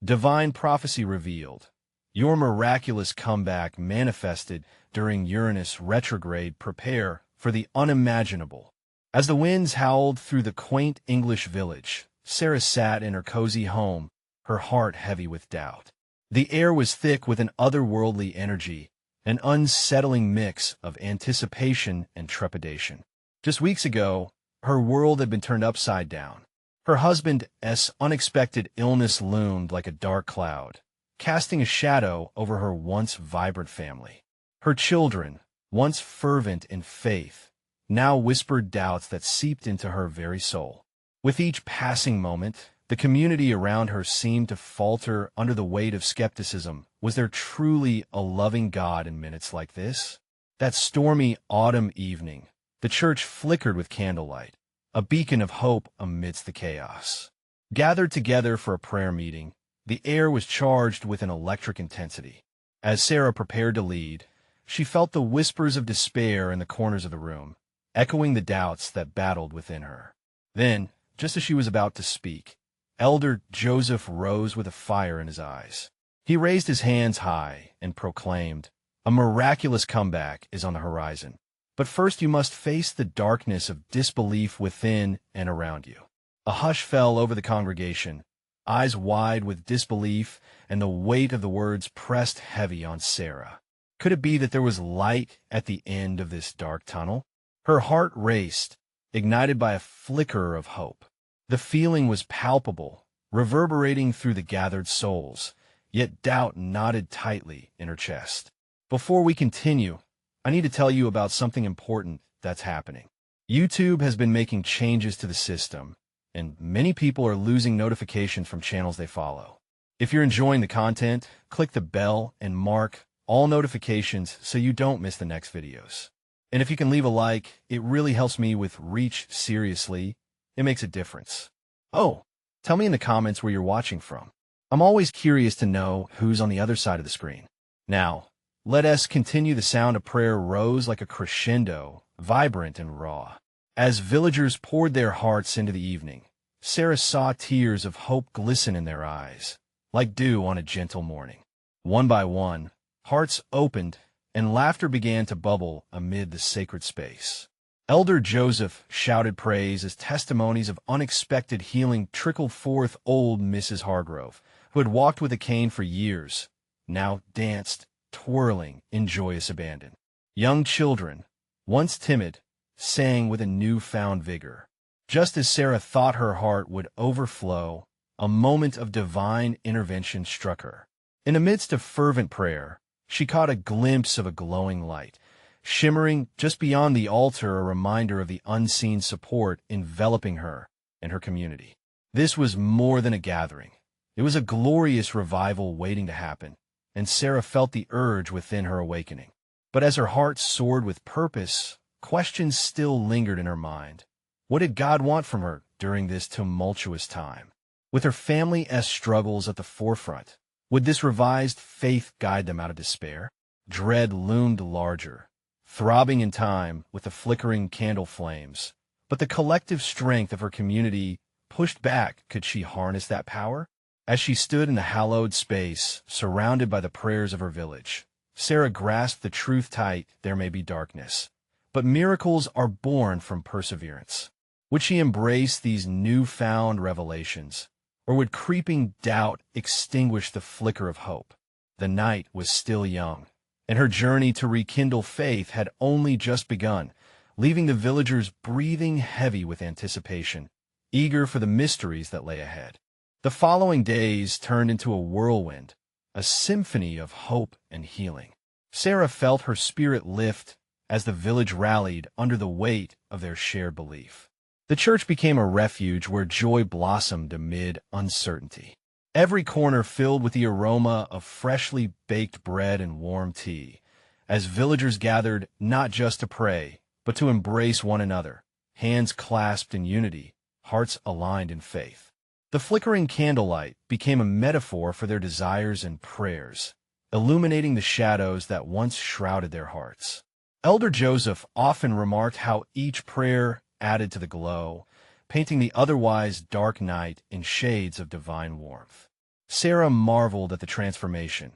Divine prophecy revealed. Your miraculous comeback manifested during Uranus retrograde. Prepare for the unimaginable. As the winds howled through the quaint English village, Sarah sat in her cozy home, her heart heavy with doubt. The air was thick with an otherworldly energy, an unsettling mix of anticipation and trepidation. Just weeks ago, her world had been turned upside down. Her husband's unexpected illness loomed like a dark cloud, casting a shadow over her once vibrant family. Her children, once fervent in faith, now whispered doubts that seeped into her very soul. With each passing moment, the community around her seemed to falter under the weight of skepticism. Was there truly a loving God in minutes like this? That stormy autumn evening, the church flickered with candlelight, a beacon of hope amidst the chaos. Gathered together for a prayer meeting, the air was charged with an electric intensity. As Sarah prepared to lead, she felt the whispers of despair in the corners of the room, echoing the doubts that battled within her. Then, just as she was about to speak, Elder Joseph rose with a fire in his eyes. He raised his hands high and proclaimed, "A miraculous comeback is on the horizon. But first you must face the darkness of disbelief within and around you." A hush fell over the congregation, eyes wide with disbelief, and the weight of the words pressed heavy on Sarah. Could it be that there was light at the end of this dark tunnel? Her heart raced, ignited by a flicker of hope. The feeling was palpable, reverberating through the gathered souls, yet doubt knotted tightly in her chest. Before we continue, I need to tell you about something important that's happening. YouTube has been making changes to the system, and many people are losing notifications from channels they follow. If you're enjoying the content, click the bell and mark all notifications so you don't miss the next videos. And if you can leave a like, it really helps me with reach. Seriously, it makes a difference. Oh, tell me in the comments where you're watching from. I'm always curious to know who's on the other side of the screen. Now, let us continue. The sound of prayer rose like a crescendo, vibrant and raw. As villagers poured their hearts into the evening, Sarah saw tears of hope glisten in their eyes, like dew on a gentle morning. One by one, hearts opened, and laughter began to bubble amid the sacred space. Elder Joseph shouted praise as testimonies of unexpected healing trickled forth. Old Mrs. Hargrove, who had walked with a cane for years, now danced, twirling in joyous abandon. Young children, once timid, sang with a newfound vigor. Just as Sarah thought her heart would overflow, a moment of divine intervention struck her. In the midst of fervent prayer, she caught a glimpse of a glowing light, shimmering just beyond the altar, a reminder of the unseen support enveloping her and her community. This was more than a gathering. It was a glorious revival waiting to happen, and Sarah felt the urge within her awakening. But as her heart soared with purpose, questions still lingered in her mind. What did God want from her during this tumultuous time? With her family's struggles at the forefront, would this revised faith guide them out of despair? Dread loomed larger, throbbing in time with the flickering candle flames. But the collective strength of her community pushed back. Could she harness that power? As she stood in the hallowed space, surrounded by the prayers of her village, Sarah grasped the truth tight. There may be darkness, but miracles are born from perseverance. Would she embrace these newfound revelations, or would creeping doubt extinguish the flicker of hope? The night was still young, and her journey to rekindle faith had only just begun, leaving the villagers breathing heavy with anticipation, eager for the mysteries that lay ahead. The following days turned into a whirlwind, a symphony of hope and healing. Sarah felt her spirit lift as the village rallied under the weight of their shared belief. The church became a refuge where joy blossomed amid uncertainty. Every corner filled with the aroma of freshly baked bread and warm tea, as villagers gathered not just to pray, but to embrace one another, hands clasped in unity, hearts aligned in faith. The flickering candlelight became a metaphor for their desires and prayers, illuminating the shadows that once shrouded their hearts. Elder Joseph often remarked how each prayer added to the glow, painting the otherwise dark night in shades of divine warmth. Sarah marveled at the transformation.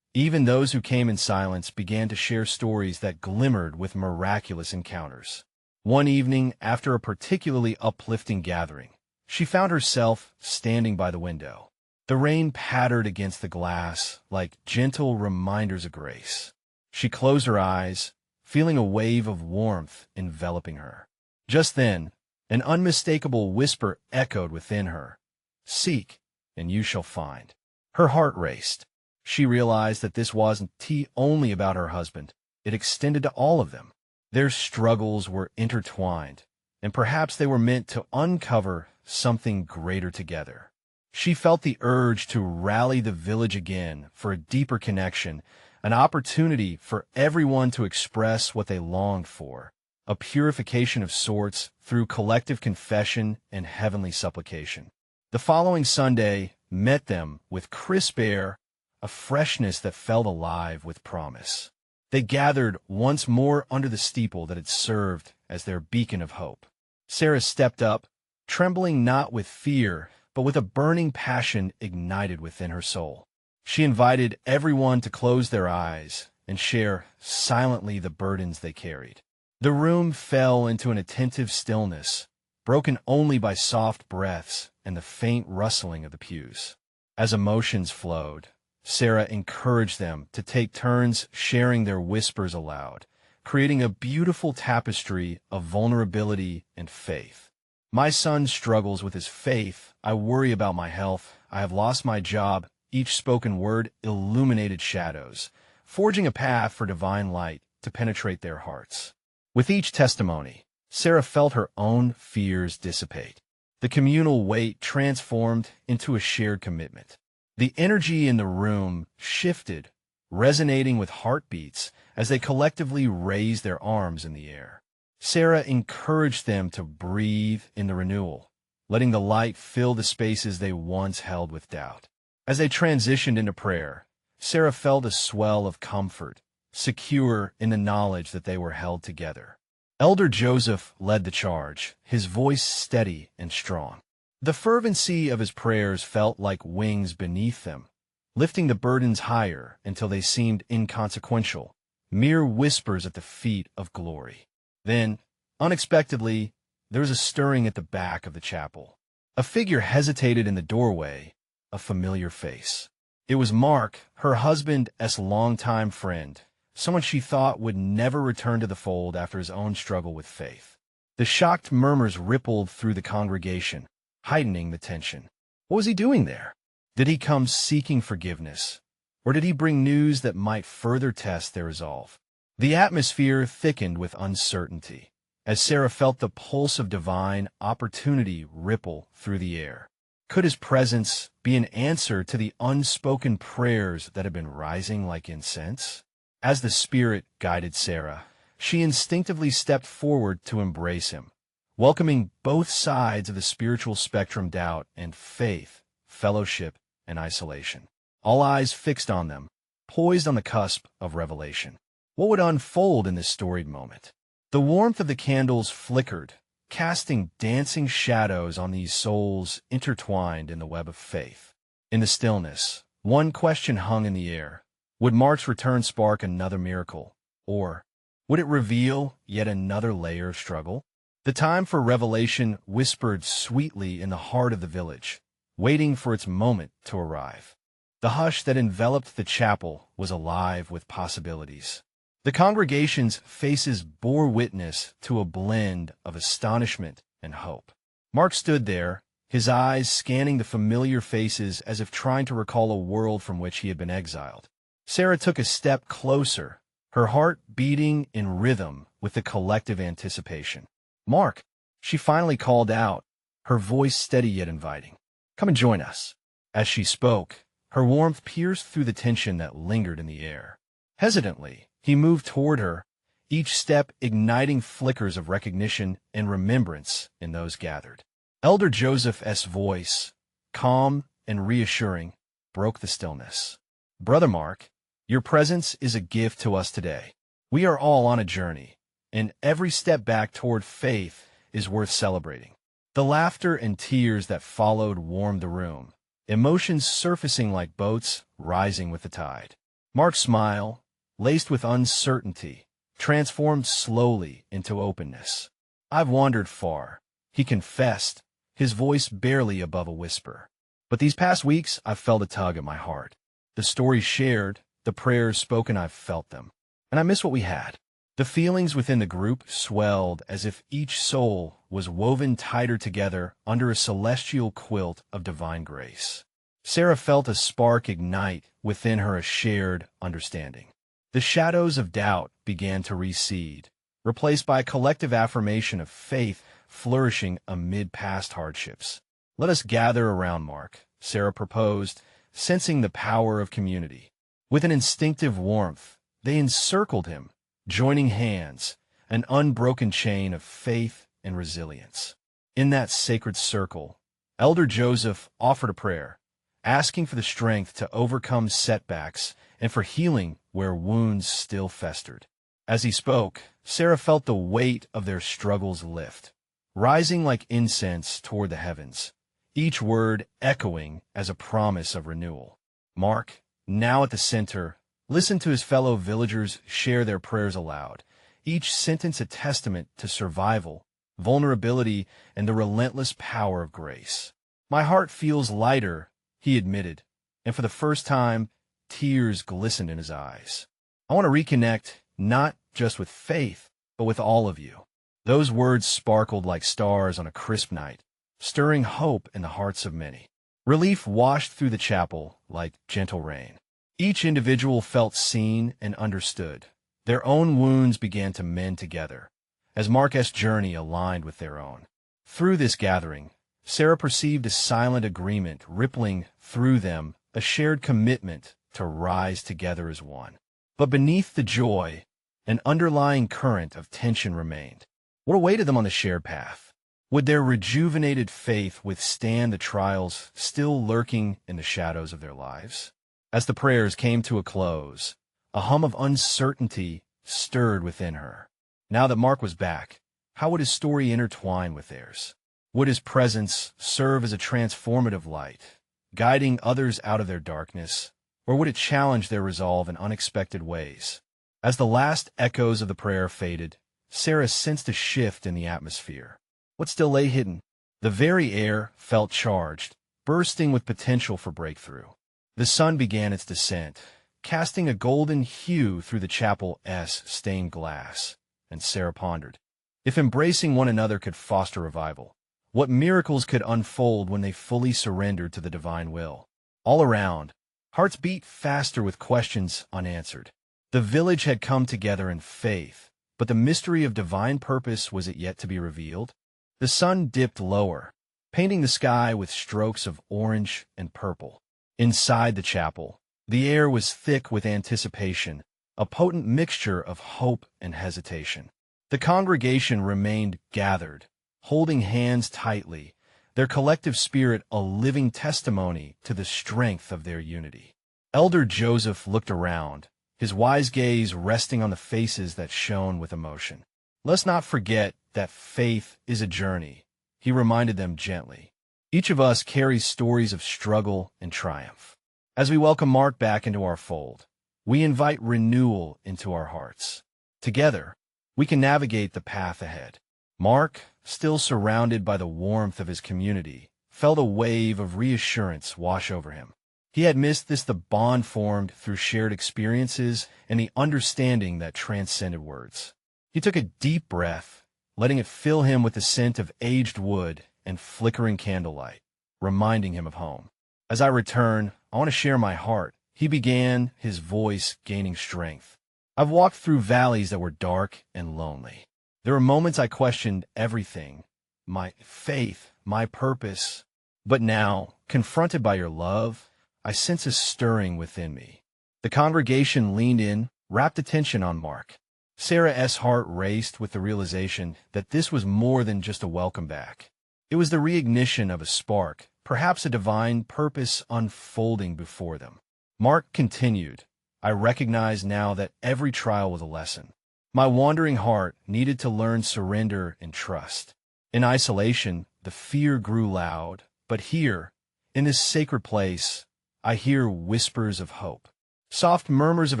Even those who came in silence began to share stories that glimmered with miraculous encounters. One evening, after a particularly uplifting gathering, she found herself standing by the window. The rain pattered against the glass like gentle reminders of grace. She closed her eyes, feeling a wave of warmth enveloping her. Just then, an unmistakable whisper echoed within her. "Seek, and you shall find." Her heart raced. She realized that this wasn't only about her husband. It extended to all of them. Their struggles were intertwined, and perhaps they were meant to uncover something greater together. She felt the urge to rally the village again for a deeper connection, an opportunity for everyone to express what they longed for, a purification of sorts through collective confession and heavenly supplication. The following Sunday met them with crisp air, a freshness that felt alive with promise. They gathered once more under the steeple that had served as their beacon of hope. Sarah stepped up, trembling not with fear, but with a burning passion ignited within her soul. She invited everyone to close their eyes and share silently the burdens they carried. The room fell into an attentive stillness, broken only by soft breaths and the faint rustling of the pews. As emotions flowed, Sarah encouraged them to take turns sharing their whispers aloud, creating a beautiful tapestry of vulnerability and faith. "My son struggles with his faith. I worry about my health. I have lost my job." Each spoken word illuminated shadows, forging a path for divine light to penetrate their hearts. With each testimony, Sarah felt her own fears dissipate. The communal weight transformed into a shared commitment. The energy in the room shifted, resonating with heartbeats as they collectively raised their arms in the air. Sarah encouraged them to breathe in the renewal, letting the light fill the spaces they once held with doubt. As they transitioned into prayer, Sarah felt a swell of comfort, secure in the knowledge that they were held together. Elder Joseph led the charge, his voice steady and strong. The fervency of his prayers felt like wings beneath them, lifting the burdens higher until they seemed inconsequential, mere whispers at the feet of glory. Then, unexpectedly, there was a stirring at the back of the chapel. A figure hesitated in the doorway, a familiar face. It was Mark, her husband's longtime friend, someone she thought would never return to the fold after his own struggle with faith. The shocked murmurs rippled through the congregation, heightening the tension. What was he doing there? Did he come seeking forgiveness, or did he bring news that might further test their resolve? The atmosphere thickened with uncertainty, as Sarah felt the pulse of divine opportunity ripple through the air. Could his presence be an answer to the unspoken prayers that had been rising like incense? As the Spirit guided Sarah, she instinctively stepped forward to embrace him, welcoming both sides of the spiritual spectrum: doubt and faith, fellowship and isolation. All eyes fixed on them, poised on the cusp of revelation. What would unfold in this storied moment? The warmth of the candles flickered, casting dancing shadows on these souls intertwined in the web of faith. In the stillness, one question hung in the air. Would Mark's return spark another miracle? Or would it reveal yet another layer of struggle? The time for revelation whispered sweetly in the heart of the village, waiting for its moment to arrive. The hush that enveloped the chapel was alive with possibilities. The congregation's faces bore witness to a blend of astonishment and hope. Mark stood there, his eyes scanning the familiar faces as if trying to recall a world from which he had been exiled. Sarah took a step closer, her heart beating in rhythm with the collective anticipation. "Mark," she finally called out, her voice steady yet inviting. "Come and join us." As she spoke, her warmth pierced through the tension that lingered in the air. Hesitantly, he moved toward her, each step igniting flickers of recognition and remembrance in those gathered. Elder Joseph's voice, calm and reassuring, broke the stillness. "Brother Mark, your presence is a gift to us today. We are all on a journey, and every step back toward faith is worth celebrating." The laughter and tears that followed warmed the room, emotions surfacing like boats rising with the tide. Mark's smile, laced with uncertainty, transformed slowly into openness. "I've wandered far," he confessed, his voice barely above a whisper. "But these past weeks I've felt a tug at my heart. The stories shared, the prayers spoken, I've felt them. And I miss what we had." The feelings within the group swelled as if each soul was woven tighter together under a celestial quilt of divine grace. Sarah felt a spark ignite within her, a shared understanding. The shadows of doubt began to recede, replaced by a collective affirmation of faith flourishing amid past hardships. "Let us gather around Mark," Sarah proposed, sensing the power of community. With an instinctive warmth, they encircled him, joining hands, an unbroken chain of faith and resilience. In that sacred circle, Elder Joseph offered a prayer, asking for the strength to overcome setbacks and for healing where wounds still festered. As he spoke, Sarah felt the weight of their struggles lift, rising like incense toward the heavens, each word echoing as a promise of renewal. Mark, now at the center, listened to his fellow villagers share their prayers aloud, each sentence a testament to survival, vulnerability, and the relentless power of grace. "My heart feels lighter," he admitted, and for the first time, tears glistened in his eyes. "I want to reconnect, not just with faith, but with all of you." Those words sparkled like stars on a crisp night, stirring hope in the hearts of many. Relief washed through the chapel like gentle rain. Each individual felt seen and understood. Their own wounds began to mend together, as Mark's journey aligned with their own. Through this gathering, Sarah perceived a silent agreement rippling through them, a shared commitment to rise together as one. But beneath the joy, an underlying current of tension remained. What awaited them on the shared path? Would their rejuvenated faith withstand the trials still lurking in the shadows of their lives? As the prayers came to a close, a hum of uncertainty stirred within her. Now that Mark was back, how would his story intertwine with theirs? Would his presence serve as a transformative light, guiding others out of their darkness, or would it challenge their resolve in unexpected ways? As the last echoes of the prayer faded, Sarah sensed a shift in the atmosphere. What still lay hidden? The very air felt charged, bursting with potential for breakthrough. The sun began its descent, casting a golden hue through the chapel's stained glass, and Sarah pondered. If embracing one another could foster revival, what miracles could unfold when they fully surrendered to the divine will? All around, hearts beat faster with questions unanswered. The village had come together in faith, but the mystery of divine purpose was it yet to be revealed? The sun dipped lower, painting the sky with strokes of orange and purple. Inside the chapel, the air was thick with anticipation, a potent mixture of hope and hesitation. The congregation remained gathered, holding hands tightly, their collective spirit a living testimony to the strength of their unity. Elder Joseph looked around, his wise gaze resting on the faces that shone with emotion. "Let's not forget that faith is a journey," he reminded them gently. "Each of us carries stories of struggle and triumph. As we welcome Mark back into our fold, we invite renewal into our hearts. Together, we can navigate the path ahead." Mark, still surrounded by the warmth of his community, felt a wave of reassurance wash over him. He had missed the bond formed through shared experiences and the understanding that transcended words. He took a deep breath, letting it fill him with the scent of aged wood and flickering candlelight, reminding him of home. "As I return, I want to share my heart," he began, his voice gaining strength. "I've walked through valleys that were dark and lonely. There were moments I questioned everything, my faith, my purpose. But now, confronted by your love, I sense a stirring within me." The congregation leaned in, rapt attention on Mark. Sarah's heart raced with the realization that this was more than just a welcome back. It was the reignition of a spark, perhaps a divine purpose unfolding before them. Mark continued, "I recognize now that every trial was a lesson. My wandering heart needed to learn surrender and trust. In isolation, the fear grew loud, but here, In this sacred place, I hear whispers of hope. Soft murmurs of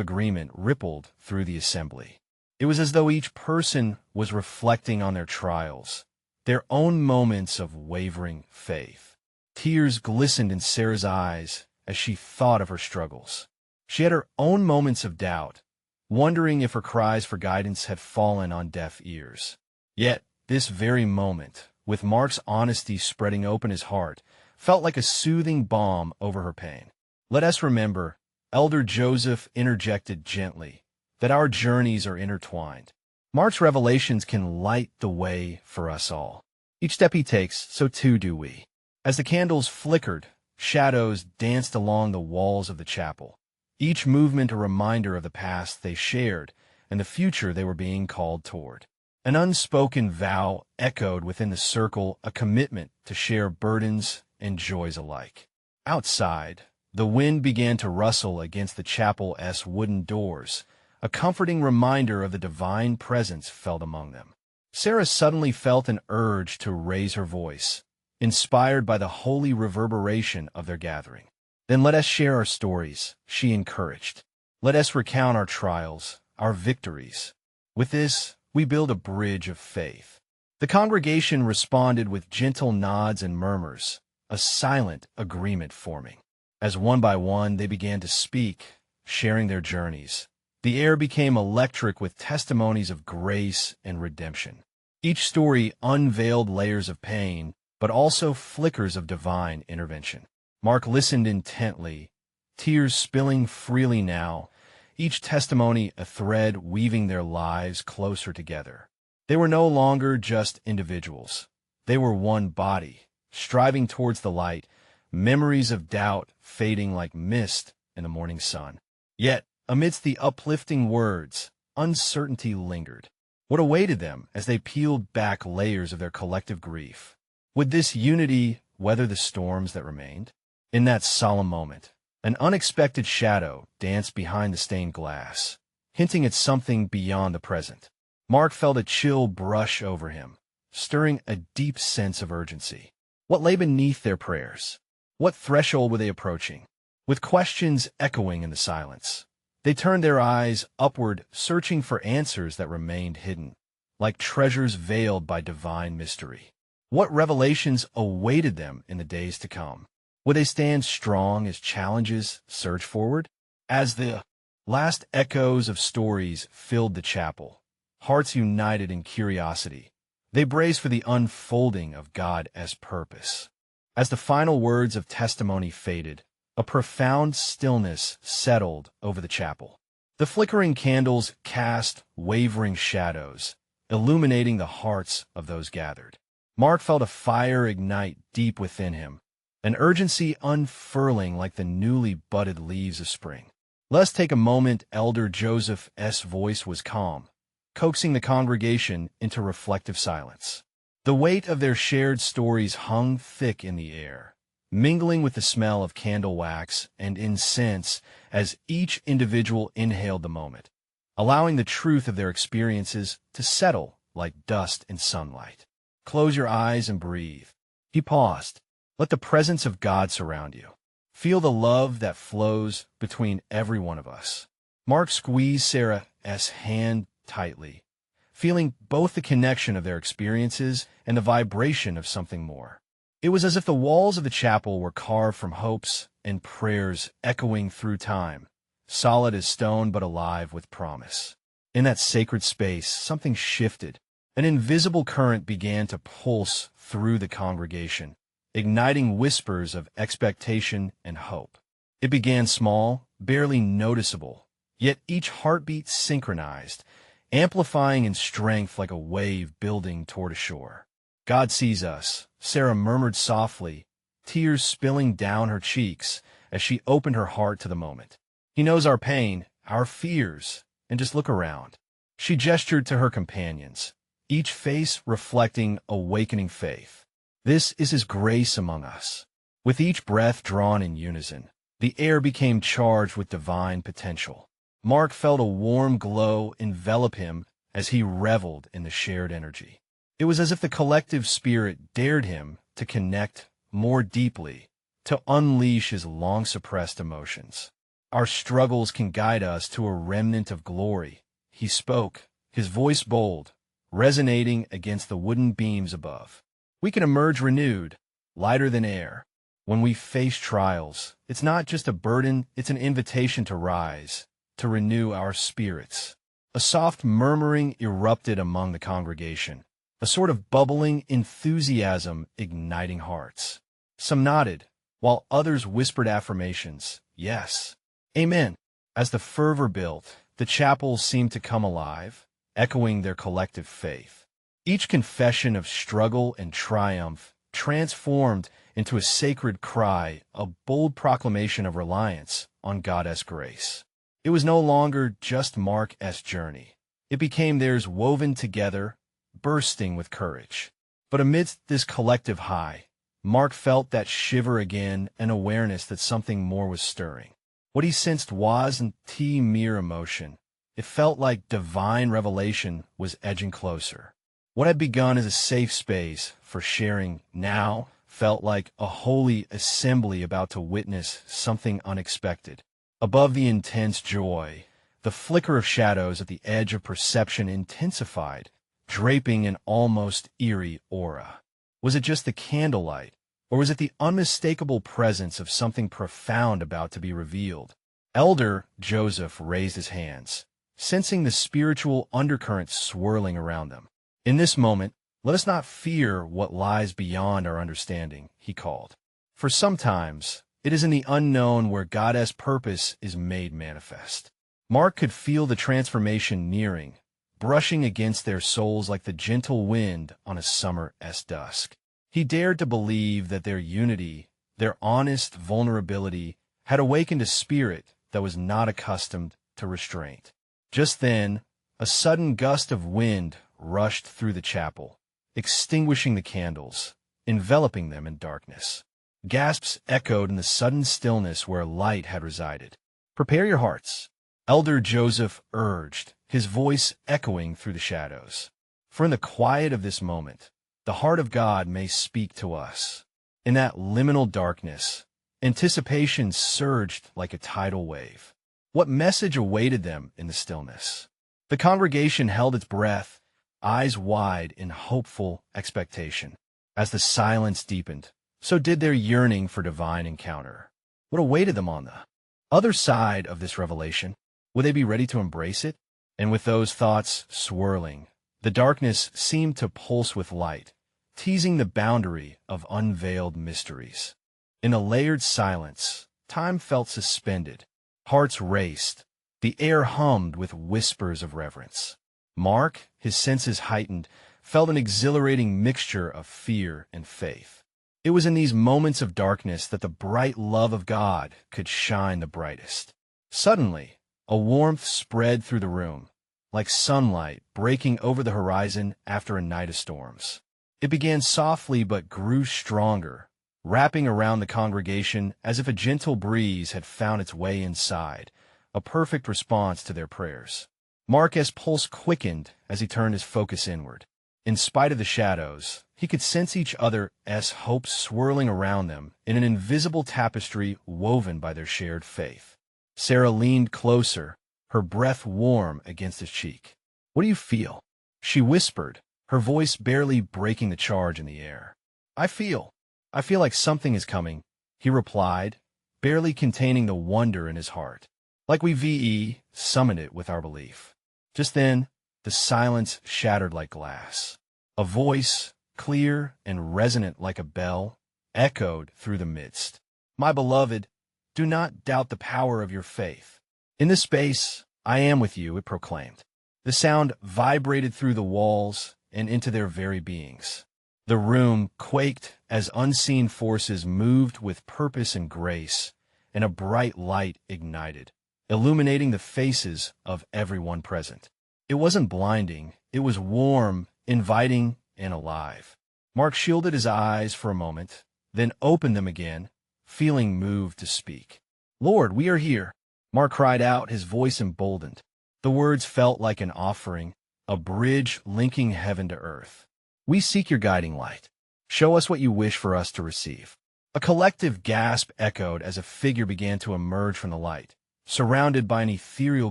agreement rippled through the assembly. It was as though each person was reflecting on their trials, their own moments of wavering faith. Tears glistened in Sarah's eyes as she thought of her struggles. She had her own moments of doubt, wondering if her cries for guidance had fallen on deaf ears. Yet, this very moment, with Mark's honesty spreading open his heart, felt like a soothing balm over her pain. Let us remember, Elder Joseph interjected gently, that our journeys are intertwined. Mark's revelations can light the way for us all. Each step he takes, so too do we. As the candles flickered, shadows danced along the walls of the chapel, each movement a reminder of the past they shared and the future they were being called toward. An unspoken vow echoed within the circle, a commitment to share burdens and joys alike. Outside, the wind began to rustle against the chapel's wooden doors, a comforting reminder of the divine presence felt among them. Sarah suddenly felt an urge to raise her voice, inspired by the holy reverberation of their gathering. Then let us share our stories, she encouraged. Let us recount our trials, our victories. With this, we build a bridge of faith. The congregation responded with gentle nods and murmurs, a silent agreement forming. As one by one they began to speak, sharing their journeys, the air became electric with testimonies of grace and redemption. Each story unveiled layers of pain, but also flickers of divine intervention. Mark listened intently, tears spilling freely now, each testimony a thread weaving their lives closer together. They were no longer just individuals. They were one body, striving towards the light, memories of doubt fading like mist in the morning sun. Yet, amidst the uplifting words, uncertainty lingered. What awaited them as they peeled back layers of their collective grief? Would this unity weather the storms that remained? In that solemn moment, an unexpected shadow danced behind the stained glass, hinting at something beyond the present. Mark felt a chill brush over him, stirring a deep sense of urgency. What lay beneath their prayers? What threshold were they approaching? With questions echoing in the silence, they turned their eyes upward, searching for answers that remained hidden, like treasures veiled by divine mystery. What revelations awaited them in the days to come? Would they stand strong as challenges surge forward? As the last echoes of stories filled the chapel, hearts united in curiosity, they braced for the unfolding of God's purpose. As the final words of testimony faded, a profound stillness settled over the chapel. The flickering candles cast wavering shadows, illuminating the hearts of those gathered. Mark felt a fire ignite deep within him, an urgency unfurling like the newly budded leaves of spring. Let's take a moment. Elder Joseph's voice was calm, coaxing the congregation into reflective silence. The weight of their shared stories hung thick in the air, mingling with the smell of candle wax and incense as each individual inhaled the moment, allowing the truth of their experiences to settle like dust in sunlight. Close your eyes and breathe. He paused. Let the presence of God surround you. Feel the love that flows between every one of us. Mark squeezed Sarah's hand tightly, feeling both the connection of their experiences and the vibration of something more. It was as if the walls of the chapel were carved from hopes and prayers echoing through time, solid as stone but alive with promise. In that sacred space, something shifted. An invisible current began to pulse through the congregation, igniting whispers of expectation and hope. It began small, barely noticeable, yet each heartbeat synchronized, amplifying in strength like a wave building toward a shore. God sees us, Sarah murmured softly, tears spilling down her cheeks as she opened her heart to the moment. He knows our pain, our fears, and just look around. She gestured to her companions, each face reflecting awakening faith. This is His grace among us. With each breath drawn in unison, the air became charged with divine potential. Mark felt a warm glow envelop him as he reveled in the shared energy. It was as if the collective spirit dared him to connect more deeply, to unleash his long-suppressed emotions. Our struggles can guide us to a remnant of glory. He spoke, his voice bold, resonating against the wooden beams above. We can emerge renewed, lighter than air. When we face trials, it's not just a burden, it's an invitation to rise, to renew our spirits. A soft murmuring erupted among the congregation, a sort of bubbling enthusiasm igniting hearts. Some nodded, while others whispered affirmations, yes, amen. As the fervor built, the chapel seemed to come alive, echoing their collective faith. Each confession of struggle and triumph transformed into a sacred cry, a bold proclamation of reliance on God's grace. It was no longer just Mark's journey. It became theirs, woven together, bursting with courage. But amidst this collective high, Mark felt that shiver again, an awareness that something more was stirring. What he sensed wasn't mere emotion. It felt like divine revelation was edging closer. What had begun as a safe space for sharing now felt like a holy assembly about to witness something unexpected. Above the intense joy, the flicker of shadows at the edge of perception intensified, draping an almost eerie aura. Was it just the candlelight, or was it the unmistakable presence of something profound about to be revealed? Elder Joseph raised his hands, sensing the spiritual undercurrent swirling around them. In this moment, let us not fear what lies beyond our understanding, he called. For sometimes, it is in the unknown where God's purpose is made manifest. Mark could feel the transformation nearing, brushing against their souls like the gentle wind on a summer's dusk. He dared to believe that their unity, their honest vulnerability, had awakened a spirit that was not accustomed to restraint. Just then, a sudden gust of wind rushed through the chapel, extinguishing the candles, enveloping them in darkness. Gasps echoed in the sudden stillness where light had resided. "Prepare your hearts," Elder Joseph urged, his voice echoing through the shadows. "For in the quiet of this moment, the heart of God may speak to us." In that liminal darkness, anticipation surged like a tidal wave. What message awaited them in the stillness? The congregation held its breath, eyes wide in hopeful expectation. As the silence deepened, so did their yearning for divine encounter. What awaited them on the other side of this revelation? Would they be ready to embrace it? And with those thoughts swirling, the darkness seemed to pulse with light, teasing the boundary of unveiled mysteries. In a layered silence, time felt suspended. Hearts raced. The air hummed with whispers of reverence. Mark, his senses heightened, felt an exhilarating mixture of fear and faith. It was in these moments of darkness that the bright love of God could shine the brightest. Suddenly, a warmth spread through the room, like sunlight breaking over the horizon after a night of storms. It began softly but grew stronger, wrapping around the congregation as if a gentle breeze had found its way inside, a perfect response to their prayers. Mark's pulse quickened as he turned his focus inward. In spite of the shadows, he could sense each other's hopes swirling around them in an invisible tapestry woven by their shared faith. Sarah leaned closer, her breath warm against his cheek. "What do you feel?" she whispered, her voice barely breaking the charge in the air. I feel like something is coming," he replied, barely containing the wonder in his heart. "Like we summon it with our belief." Just then, the silence shattered like glass. A voice, clear and resonant like a bell, echoed through the midst. "My beloved, do not doubt the power of your faith. In this space, I am with you," it proclaimed. The sound vibrated through the walls and into their very beings. The room quaked as unseen forces moved with purpose and grace, and a bright light ignited, illuminating the faces of everyone present. It wasn't blinding, it was warm, inviting, and alive. Mark shielded his eyes for a moment, then opened them again, feeling moved to speak. "Lord, we are here," Mark cried out, his voice emboldened. The words felt like an offering, a bridge linking heaven to earth. "We seek your guiding light. Show us what you wish for us to receive." A collective gasp echoed as a figure began to emerge from the light, surrounded by an ethereal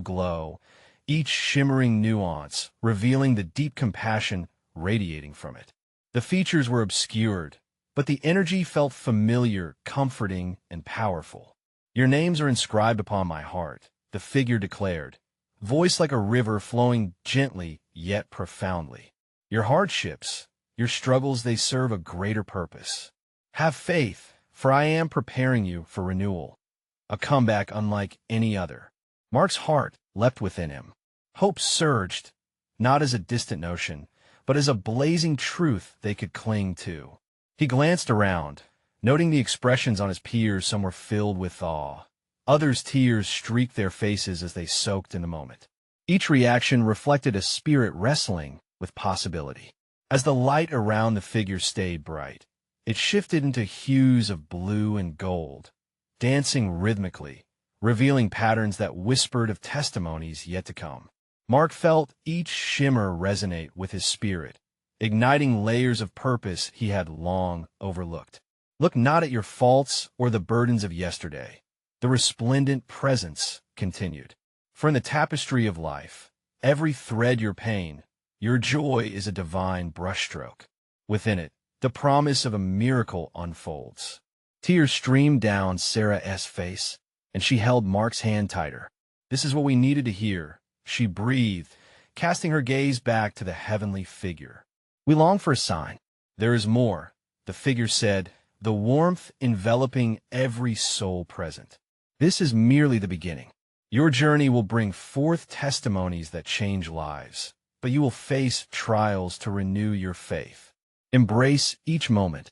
glow, each shimmering nuance revealing the deep compassion radiating from it. The features were obscured, but the energy felt familiar, comforting, and powerful. "Your names are inscribed upon my heart," the figure declared, voice like a river flowing gently yet profoundly. "Your hardships, your struggles, they serve a greater purpose. Have faith, for I am preparing you for renewal, a comeback unlike any other." Mark's heart leapt within him. Hope surged, not as a distant notion, but as a blazing truth they could cling to. He glanced around, noting the expressions on his peers. Some were filled with awe. Others' tears streaked their faces as they soaked in the moment. Each reaction reflected a spirit wrestling with possibility. As the light around the figure stayed bright, it shifted into hues of blue and gold, dancing rhythmically, revealing patterns that whispered of testimonies yet to come. Mark felt each shimmer resonate with his spirit, igniting layers of purpose he had long overlooked. Look not at your faults or the burdens of yesterday, the resplendent presence continued. For in the tapestry of life, every thread your pain, your joy is a divine brushstroke. Within it, the promise of a miracle unfolds. Tears streamed down Sarah's face, and she held Mark's hand tighter. "This is what we needed to hear," she breathed, casting her gaze back to the heavenly figure. "We long for a sign." "There is more," the figure said, the warmth enveloping every soul present. "This is merely the beginning. Your journey will bring forth testimonies that change lives, but you will face trials to renew your faith. Embrace each moment.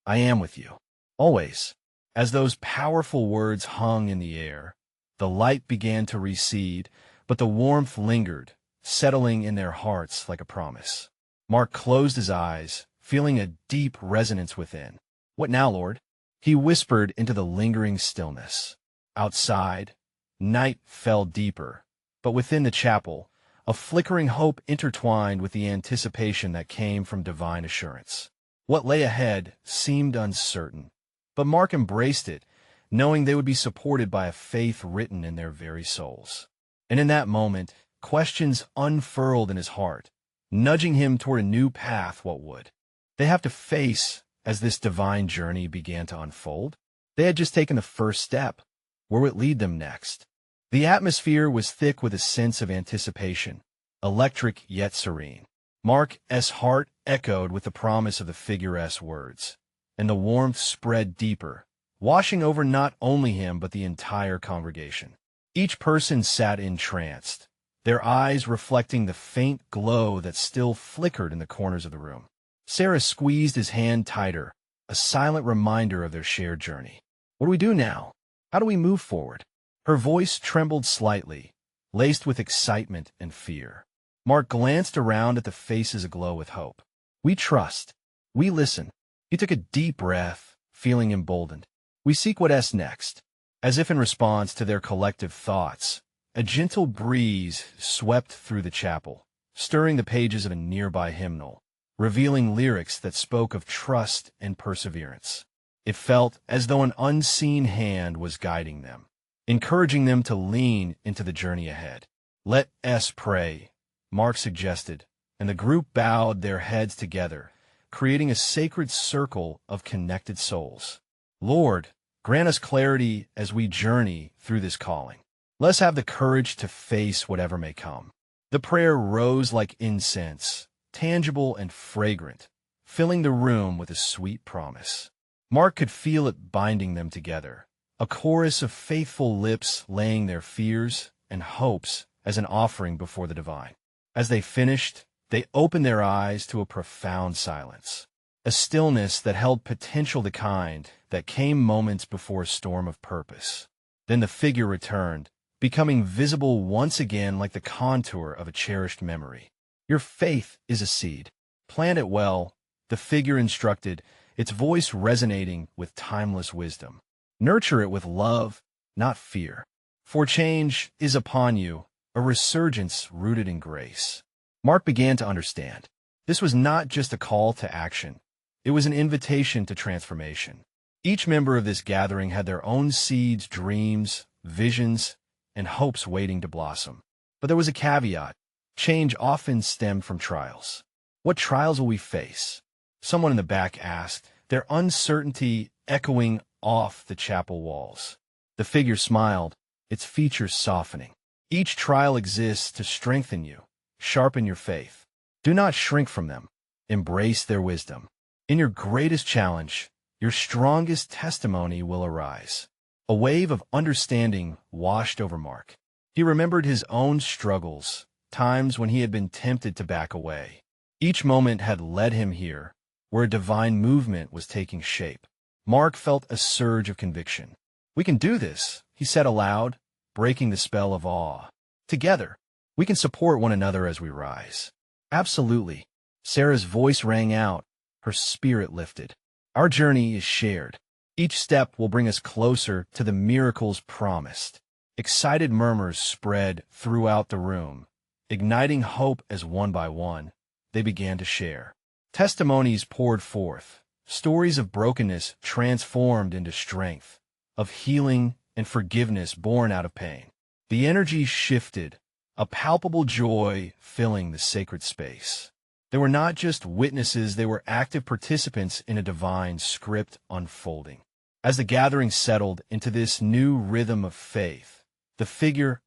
I am with you, always." As those powerful words hung in the air, the light began to recede, but the warmth lingered, settling in their hearts like a promise. Mark closed his eyes, feeling a deep resonance within. "What now, Lord?" he whispered into the lingering stillness. Outside, night fell deeper, but within the chapel, a flickering hope intertwined with the anticipation that came from divine assurance. What lay ahead seemed uncertain, but Mark embraced it, knowing they would be supported by a faith written in their very souls. And in that moment, questions unfurled in his heart, nudging him toward a new path. What would they have to face as this divine journey began to unfold? They had just taken the first step. Where would it lead them next? The atmosphere was thick with a sense of anticipation, electric yet serene. Mark's heart echoed with the promise of the figure's words, and the warmth spread deeper, washing over not only him but the entire congregation. Each person sat entranced, their eyes reflecting the faint glow that still flickered in the corners of the room. Sarah squeezed his hand tighter, a silent reminder of their shared journey. "What do we do now? How do we move forward?" Her voice trembled slightly, laced with excitement and fear. Mark glanced around at the faces aglow with hope. "We trust. We listen." He took a deep breath, feeling emboldened. "We seek what's next." As if in response to their collective thoughts, a gentle breeze swept through the chapel, stirring the pages of a nearby hymnal, revealing lyrics that spoke of trust and perseverance. It felt as though an unseen hand was guiding them, encouraging them to lean into the journey ahead. "Let us pray," Mark suggested, and the group bowed their heads together, creating a sacred circle of connected souls. "Lord, grant us clarity as we journey through this calling. Let's have the courage to face whatever may come." The prayer rose like incense, tangible and fragrant, filling the room with a sweet promise. Mark could feel it binding them together, a chorus of faithful lips laying their fears and hopes as an offering before the divine. As they finished, they opened their eyes to a profound silence, a stillness that held potential, the kind that came moments before a storm of purpose. Then the figure returned, becoming visible once again like the contour of a cherished memory. "Your faith is a seed. Plant it well," the figure instructed, its voice resonating with timeless wisdom. "Nurture it with love, not fear. For change is upon you, a resurgence rooted in grace." Mark began to understand. This was not just a call to action. It was an invitation to transformation. Each member of this gathering had their own seeds, dreams, visions, and hopes waiting to blossom. But there was a caveat. Change often stemmed from trials. What trials will we face? Someone in the back asked, their uncertainty echoing off the chapel walls. The figure smiled, its features softening. Each trial exists to strengthen you, sharpen your faith. Do not shrink from them. Embrace their wisdom. In your greatest challenge, your strongest testimony will arise. A wave of understanding washed over Mark. He remembered his own struggles, times when he had been tempted to back away. Each moment had led him here, where a divine movement was taking shape. Mark felt a surge of conviction. We can do this, he said aloud, breaking the spell of awe. Together, we can support one another as we rise. Absolutely. Sarah's voice rang out, her spirit lifted. Our journey is shared. Each step will bring us closer to the miracles promised. Excited murmurs spread throughout the room, igniting hope as one by one, they began to share. Testimonies poured forth, stories of brokenness transformed into strength, of healing and forgiveness born out of pain. The energy shifted, a palpable joy filling the sacred space. They were not just witnesses, they were active participants in a divine script unfolding. As the gathering settled into this new rhythm of faith, the figure's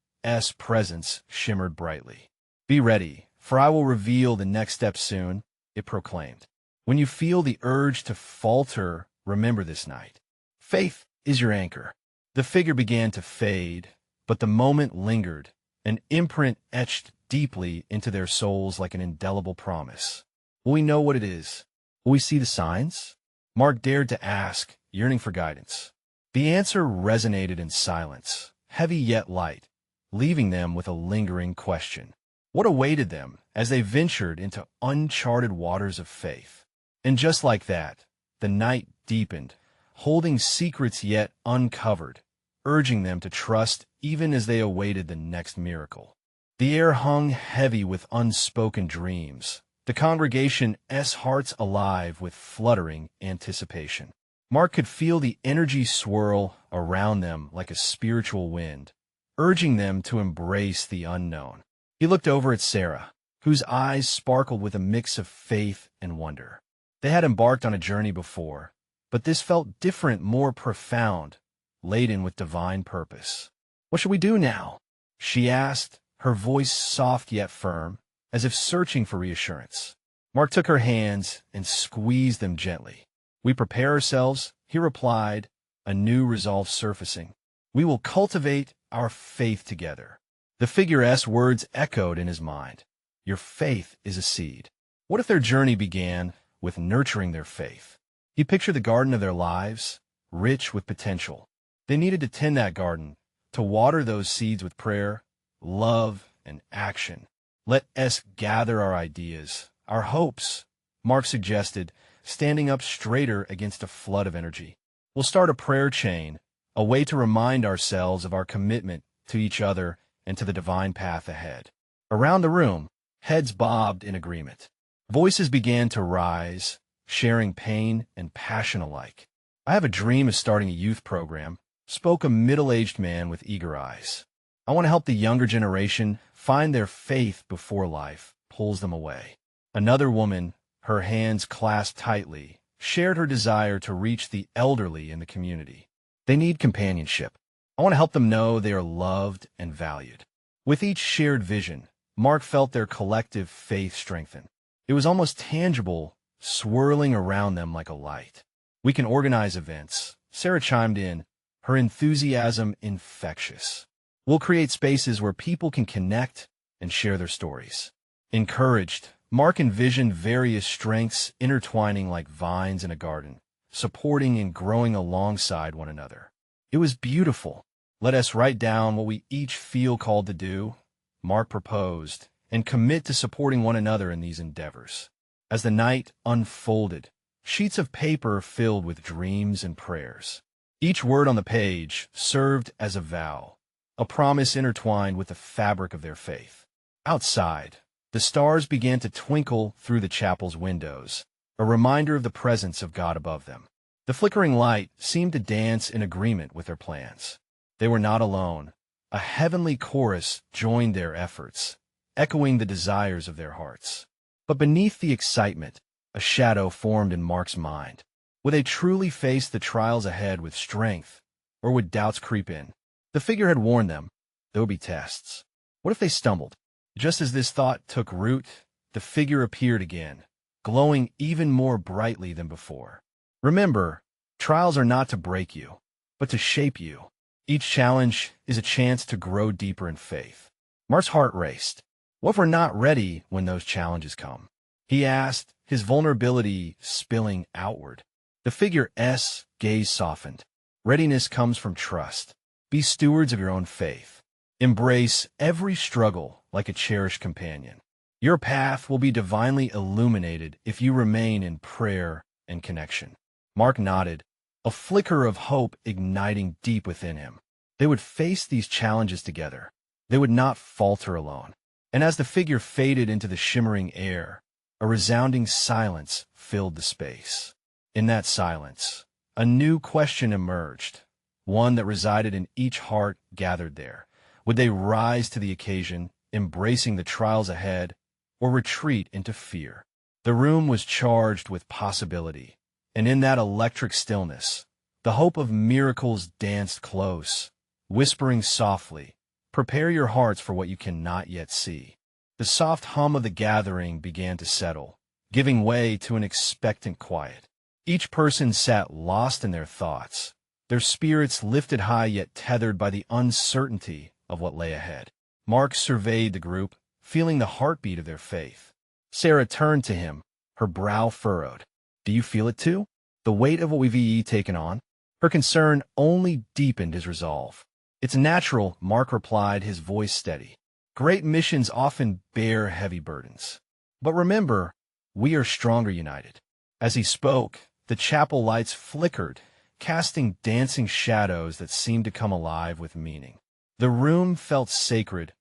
presence shimmered brightly. Be ready, for I will reveal the next step soon, it proclaimed. When you feel the urge to falter, remember this night. Faith is your anchor. The figure began to fade, but the moment lingered, an imprint etched deeply into their souls like an indelible promise. Will we know what it is? Will we see the signs? Mark dared to ask, yearning for guidance. The answer resonated in silence, heavy yet light, leaving them with a lingering question. What awaited them as they ventured into uncharted waters of faith? And just like that, the night deepened, holding secrets yet uncovered, urging them to trust even as they awaited the next miracle. The air hung heavy with unspoken dreams, the congregation's hearts alive with fluttering anticipation. Mark could feel the energy swirl around them like a spiritual wind, urging them to embrace the unknown. He looked over at Sarah, whose eyes sparkled with a mix of faith and wonder. They had embarked on a journey before, but this felt different, more profound, laden with divine purpose. What should we do now? She asked, her voice soft yet firm, as if searching for reassurance. Mark took her hands and squeezed them gently. We prepare ourselves, he replied, a new resolve surfacing. We will cultivate our faith together. The figure's words echoed in his mind. Your faith is a seed. What if their journey began with nurturing their faith? He pictured the garden of their lives, rich with potential. They needed to tend that garden, to water those seeds with prayer, love, and action. Let us gather our ideas, our hopes, Mark suggested, standing up straighter against a flood of energy. We'll start a prayer chain, a way to remind ourselves of our commitment to each other and to the divine path ahead. Around the room, heads bobbed in agreement. Voices began to rise, sharing pain and passion alike. I have a dream of starting a youth program, spoke a middle-aged man with eager eyes. I want to help the younger generation find their faith before life pulls them away. Another woman, her hands clasped tightly, shared her desire to reach the elderly in the community. They need companionship. I want to help them know they are loved and valued. With each shared vision, Mark felt their collective faith strengthen. It was almost tangible, swirling around them like a light. We can organize events, Sarah chimed in, her enthusiasm infectious. We'll create spaces where people can connect and share their stories. Encouraged, Mark envisioned various strengths intertwining like vines in a garden, supporting and growing alongside one another. It was beautiful. Let us write down what we each feel called to do, Mark proposed, and commit to supporting one another in these endeavors. As the night unfolded, sheets of paper filled with dreams and prayers. Each word on the page served as a vow, a promise intertwined with the fabric of their faith. Outside, the stars began to twinkle through the chapel's windows, a reminder of the presence of God above them. The flickering light seemed to dance in agreement with their plans. They were not alone. A heavenly chorus joined their efforts, echoing the desires of their hearts. But beneath the excitement, a shadow formed in Mark's mind. Would they truly face the trials ahead with strength, or would doubts creep in? The figure had warned them there would be tests. What if they stumbled? Just as this thought took root, the figure appeared again, glowing even more brightly than before. Remember, trials are not to break you, but to shape you. Each challenge is a chance to grow deeper in faith. Mark's heart raced. What if we're not ready when those challenges come? He asked, his vulnerability spilling outward. The figure's gaze softened. Readiness comes from trust. Be stewards of your own faith. Embrace every struggle like a cherished companion. Your path will be divinely illuminated if you remain in prayer and connection. Mark nodded, a flicker of hope igniting deep within him. They would face these challenges together. They would not falter alone. And as the figure faded into the shimmering air, a resounding silence filled the space. In that silence, a new question emerged, one that resided in each heart gathered there. Would they rise to the occasion, embracing the trials ahead, or retreat into fear? The room was charged with possibility, and in that electric stillness, the hope of miracles danced close, whispering softly, "Prepare your hearts for what you cannot yet see." The soft hum of the gathering began to settle, giving way to an expectant quiet. Each person sat lost in their thoughts, their spirits lifted high yet tethered by the uncertainty of what lay ahead. Mark surveyed the group, feeling the heartbeat of their faith. Sarah turned to him, her brow furrowed. "Do you feel it too? The weight of what we've taken on?" Her concern only deepened his resolve. "It's natural," Mark replied, his voice steady. "Great missions often bear heavy burdens. But remember, we are stronger united." As he spoke, the chapel lights flickered, casting dancing shadows that seemed to come alive with meaning. The room felt sacred,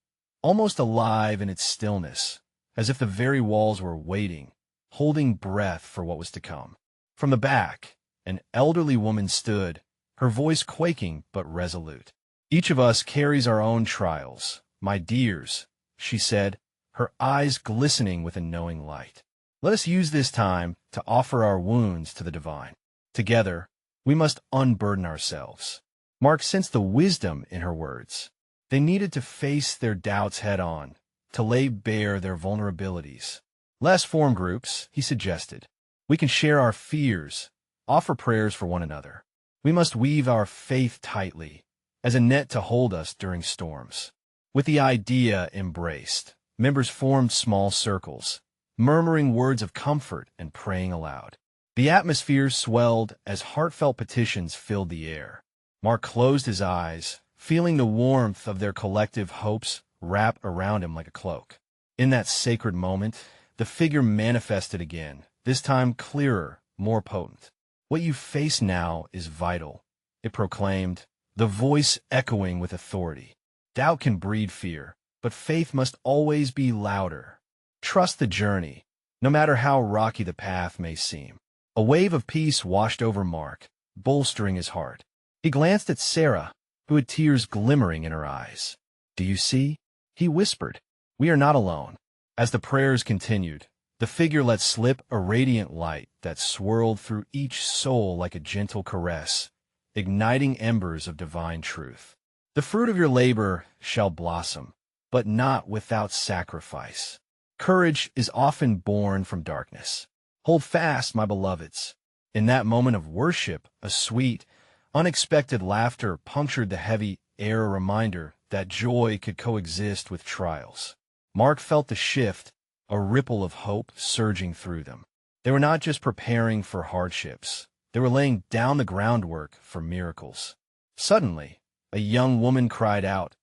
almost alive in its stillness, as if the very walls were waiting, holding breath for what was to come. From the back, an elderly woman stood, her voice quaking but resolute. "Each of us carries our own trials, my dears," she said, her eyes glistening with a knowing light. "Let us use this time to offer our wounds to the divine. Together, we must unburden ourselves." Mark sensed the wisdom in her words. They needed to face their doubts head-on, to lay bare their vulnerabilities. "Let's form groups," he suggested. "We can share our fears, offer prayers for one another. We must weave our faith tightly, as a net to hold us during storms." With the idea embraced, members formed small circles, murmuring words of comfort and praying aloud. The atmosphere swelled as heartfelt petitions filled the air. Mark closed his eyes, feeling the warmth of their collective hopes wrap around him like a cloak. In that sacred moment, the figure manifested again, this time clearer, more potent. "What you face now is vital," it proclaimed, the voice echoing with authority. "Doubt can breed fear, but faith must always be louder. Trust the journey, no matter how rocky the path may seem." A wave of peace washed over Mark, bolstering his heart. He glanced at Sarah, who had tears glimmering in her eyes. "Do you see?" he whispered. "We are not alone." As the prayers continued, the figure let slip a radiant light that swirled through each soul like a gentle caress, igniting embers of divine truth. "The fruit of your labor shall blossom, but not without sacrifice. Courage is often born from darkness. Hold fast, my beloveds." In that moment of worship, a sweet, unexpected laughter punctured the heavy air, a reminder that joy could coexist with trials. Mark felt the shift, a ripple of hope surging through them. They were not just preparing for hardships. They were laying down the groundwork for miracles. Suddenly, a young woman cried out,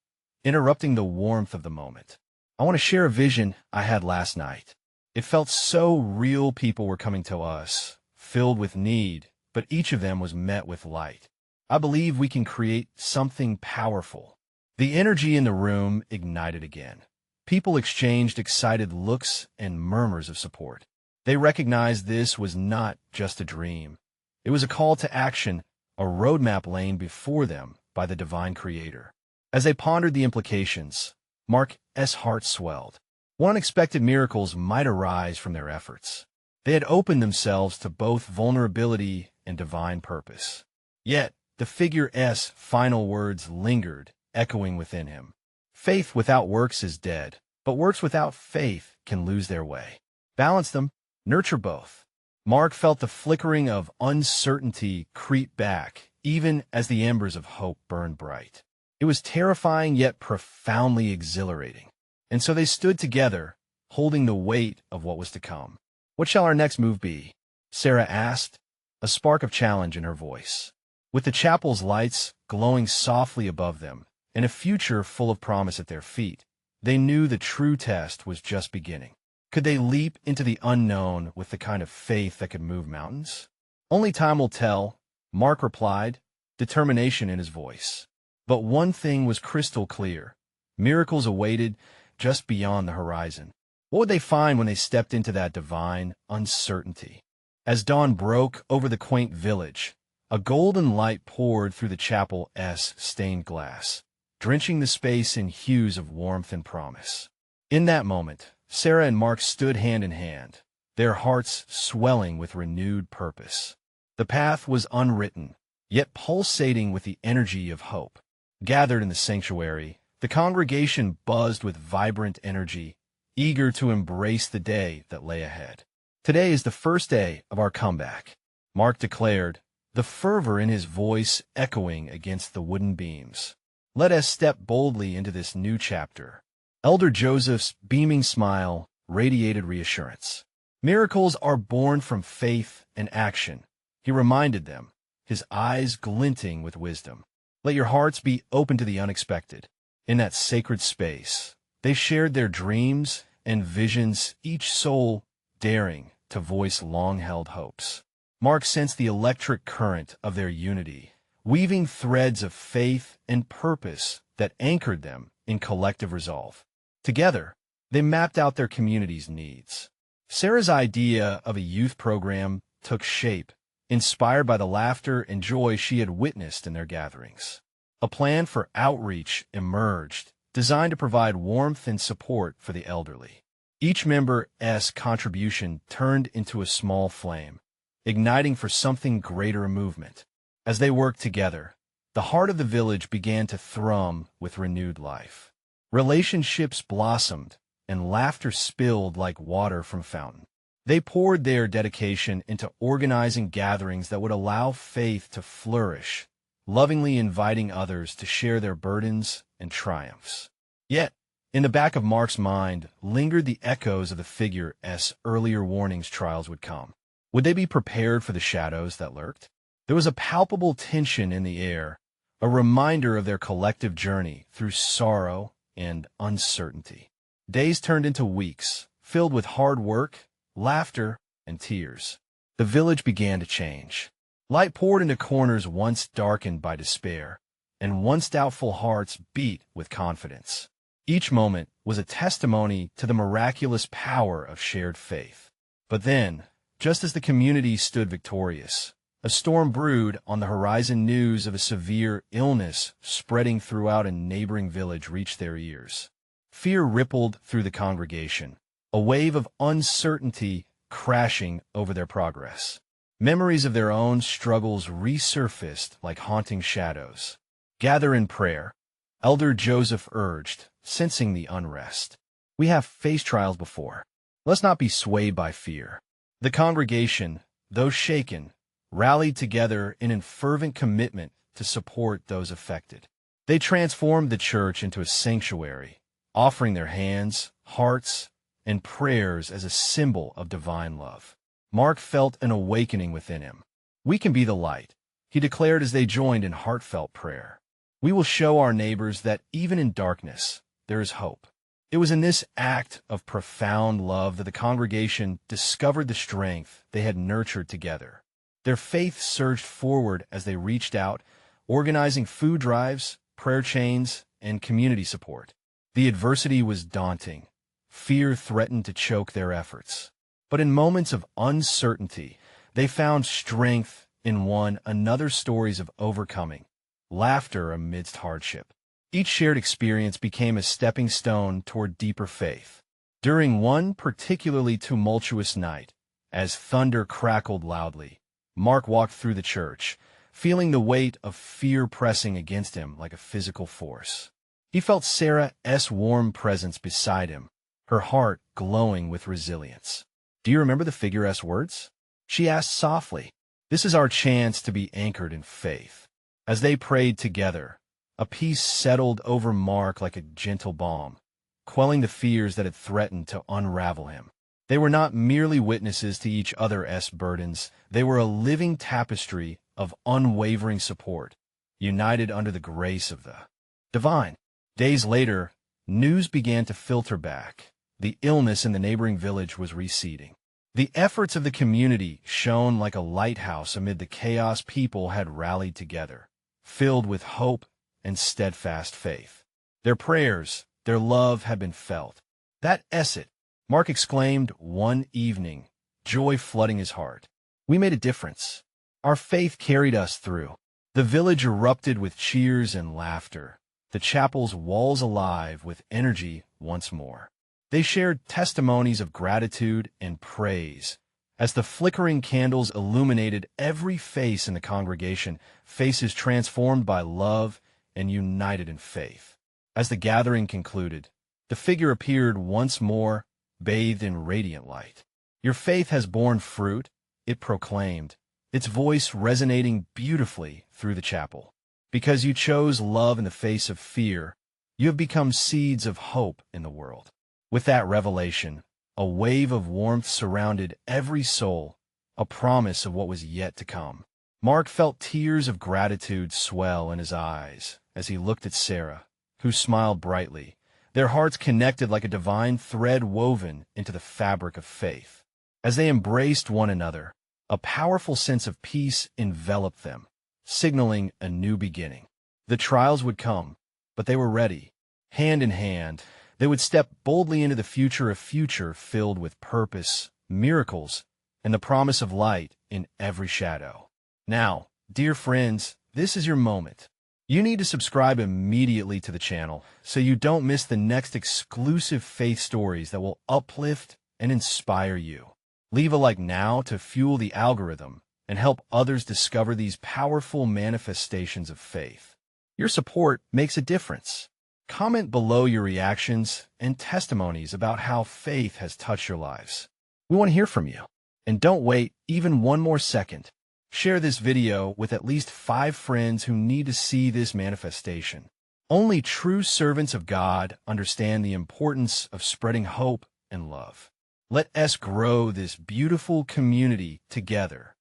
interrupting the warmth of the moment. "I want to share a vision I had last night. It felt so real. People were coming to us, filled with need, but each of them was met with light. I believe we can create something powerful." The energy in the room ignited again. People exchanged excited looks and murmurs of support. They recognized this was not just a dream. It was a call to action, a roadmap laid before them by the divine creator. As they pondered the implications, Mark's heart swelled. What unexpected miracles might arise from their efforts? They had opened themselves to both vulnerability and divine purpose. Yet, the figure's final words lingered, echoing within him. Faith without works is dead, but works without faith can lose their way. Balance them, nurture both. Mark felt the flickering of uncertainty creep back, even as the embers of hope burned bright. It was terrifying yet profoundly exhilarating. And so they stood together, holding the weight of what was to come. "What shall our next move be?" Sarah asked, a spark of challenge in her voice. With the chapel's lights glowing softly above them, and a future full of promise at their feet, they knew the true test was just beginning. Could they leap into the unknown with the kind of faith that could move mountains? "Only time will tell," Mark replied, determination in his voice. But one thing was crystal clear. Miracles awaited just beyond the horizon. What would they find when they stepped into that divine uncertainty? As dawn broke over the quaint village, a golden light poured through the chapel's stained glass, drenching the space in hues of warmth and promise. In that moment, Sarah and Mark stood hand in hand, their hearts swelling with renewed purpose. The path was unwritten, yet pulsating with the energy of hope. Gathered in the sanctuary, the congregation buzzed with vibrant energy, eager to embrace the day that lay ahead. "Today is the first day of our comeback," Mark declared, the fervor in his voice echoing against the wooden beams. "Let us step boldly into this new chapter." Elder Joseph's beaming smile radiated reassurance. "Miracles are born from faith and action," he reminded them, his eyes glinting with wisdom. "Let your hearts be open to the unexpected." In that sacred space, they shared their dreams and visions, each soul daring to voice long-held hopes. Mark sensed the electric current of their unity, weaving threads of faith and purpose that anchored them in collective resolve. Together, they mapped out their community's needs. Sarah's idea of a youth program took shape, inspired by the laughter and joy she had witnessed in their gatherings. A plan for outreach emerged, designed to provide warmth and support for the elderly. Each member's contribution turned into a small flame, igniting for something greater movement. As they worked together, the heart of the village began to thrum with renewed life. Relationships blossomed, and laughter spilled like water from a fountain. They poured their dedication into organizing gatherings that would allow faith to flourish, lovingly inviting others to share their burdens and triumphs. Yet, in the back of Mark's mind lingered the echoes of the figure's earlier warnings trials would come. Would they be prepared for the shadows that lurked? There was a palpable tension in the air, a reminder of their collective journey through sorrow and uncertainty. Days turned into weeks, filled with hard work, laughter, and tears. The village began to change. Light poured into corners once darkened by despair, and once doubtful hearts beat with confidence. Each moment was a testimony to the miraculous power of shared faith. But then, just as the community stood victorious, a storm brewed on the horizon. News of a severe illness spreading throughout a neighboring village reached their ears. Fear rippled through the congregation, a wave of uncertainty crashing over their progress. Memories of their own struggles resurfaced like haunting shadows. "Gather in prayer," Elder Joseph urged, sensing the unrest. "We have faced trials before. Let's not be swayed by fear." The congregation, though shaken, rallied together in a fervent commitment to support those affected. They transformed the church into a sanctuary, offering their hands, hearts, and prayers as a symbol of divine love. Mark felt an awakening within him. "We can be the light," he declared as they joined in heartfelt prayer. "We will show our neighbors that even in darkness, there is hope." It was in this act of profound love that the congregation discovered the strength they had nurtured together. Their faith surged forward as they reached out, organizing food drives, prayer chains, and community support. The adversity was daunting. Fear threatened to choke their efforts. But in moments of uncertainty, they found strength in one another stories of overcoming, laughter amidst hardship. Each shared experience became a stepping stone toward deeper faith. During one particularly tumultuous night, as thunder crackled loudly, Mark walked through the church, feeling the weight of fear pressing against him like a physical force. He felt Sarah's warm presence beside him, her heart glowing with resilience. "Do you remember the figure's words?" she asked softly. "This is our chance to be anchored in faith." As they prayed together, a peace settled over Mark like a gentle balm, quelling the fears that had threatened to unravel him. They were not merely witnesses to each other's burdens, they were a living tapestry of unwavering support, united under the grace of the divine. Days later, news began to filter back. The illness in the neighboring village was receding. The efforts of the community shone like a lighthouse amid the chaos. People had rallied together, filled with hope and steadfast faith. Their prayers, their love had been felt. "That's it," Mark exclaimed one evening, joy flooding his heart. "We made a difference. Our faith carried us through." The village erupted with cheers and laughter, the chapel's walls alive with energy once more. They shared testimonies of gratitude and praise. As the flickering candles illuminated every face in the congregation, faces transformed by love and united in faith. As the gathering concluded, the figure appeared once more, bathed in radiant light. "Your faith has borne fruit," it proclaimed, its voice resonating beautifully through the chapel. "Because you chose love in the face of fear, you have become seeds of hope in the world." With that revelation, a wave of warmth surrounded every soul, a promise of what was yet to come. Mark felt tears of gratitude swell in his eyes as he looked at Sarah, who smiled brightly, their hearts connected like a divine thread woven into the fabric of faith. As they embraced one another, a powerful sense of peace enveloped them, signaling a new beginning. The trials would come, but they were ready. Hand in hand, they would step boldly into the future, a future filled with purpose, miracles, and the promise of light in every shadow. Now, dear friends, this is your moment. You need to subscribe immediately to the channel so you don't miss the next exclusive faith stories that will uplift and inspire you. Leave a like now to fuel the algorithm and help others discover these powerful manifestations of faith. Your support makes a difference. Comment below your reactions and testimonies about how faith has touched your lives. We want to hear from you. And don't wait even one more second. Share this video with at least 5 friends who need to see this manifestation. Only true servants of God understand the importance of spreading hope and love. Let us grow this beautiful community together.